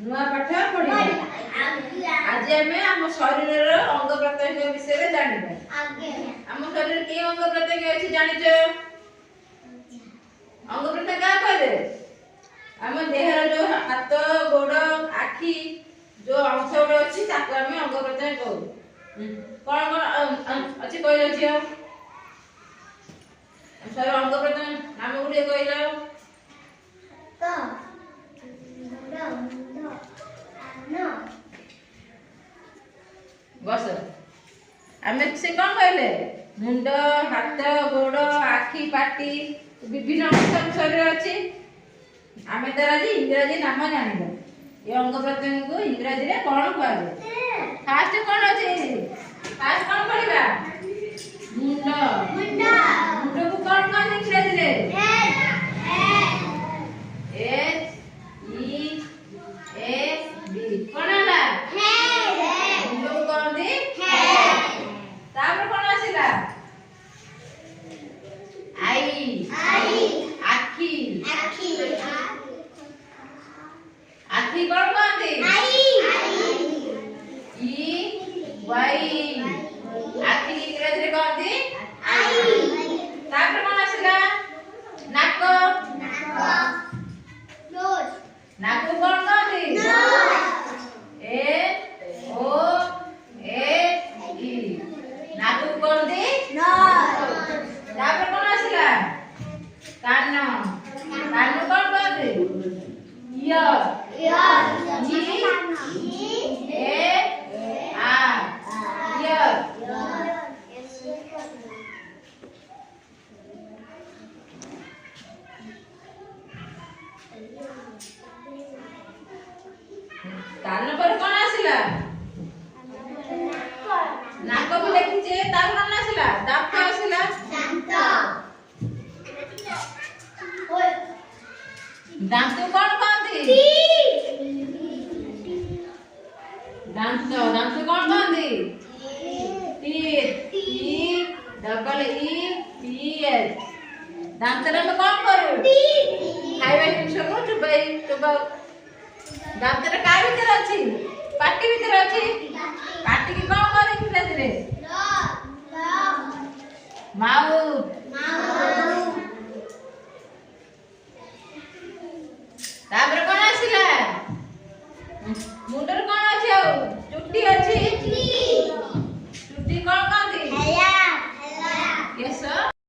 नुआ पाठ पढ़िबा आज हमें हम शरीर रो अंग प्रत्यंग विषय रे जानिबा हम शरीर के अंग प्रत्यंग अछि जानि छ अंग प्रत्यंग का कहले हम देह रो जो हाथ गोड़ आखी जो अंश रो अछि ताको हम अंग प्रत्यंग कहू कोन कोन अछि कहले छियो शरीर अंग प्रत्यंग नाम गुडी कहलो तो बस आमे से कौन कहले मुंड हाथ गोड़ आखी पाटी विभिन्न अंश शरीर अछि आमे तार आज इंग्रजी नाम जानिबो ये अंग प्रत्यंग को इंग्रजी रे कोन कहबे फास्ट कोन अछि फास्ट कोन पढिबा मुंड मुंड को कोन कोन इंग्रजी रे हेड कोन होला मुंड को कोन दी तापर कोन आसीला आई आखी आखी कोन कोन दी ई वाई आखी इंग्रजी रे कोन दी तापर कोन आसीला नाक नाक कोन कोन दी ए ओ ए ई नाक कोन दी तापर कोन आसीला कान कान कोन कोन दी इयर ई ए आ इयर कान पर कोन आसीला नाक भी देखि जे तार कोन आसीला दांत आसीला दांत कोन कोन दी दांत दांत कोन कोन दी teeth e double e t h दांत रे में कोन करू खाइबा जिंस को चुबाई चुबा दांत रे का भीतर अछि पाटी भीतर अछि पाटी की कोन कोन इंग्रजी रे माउथ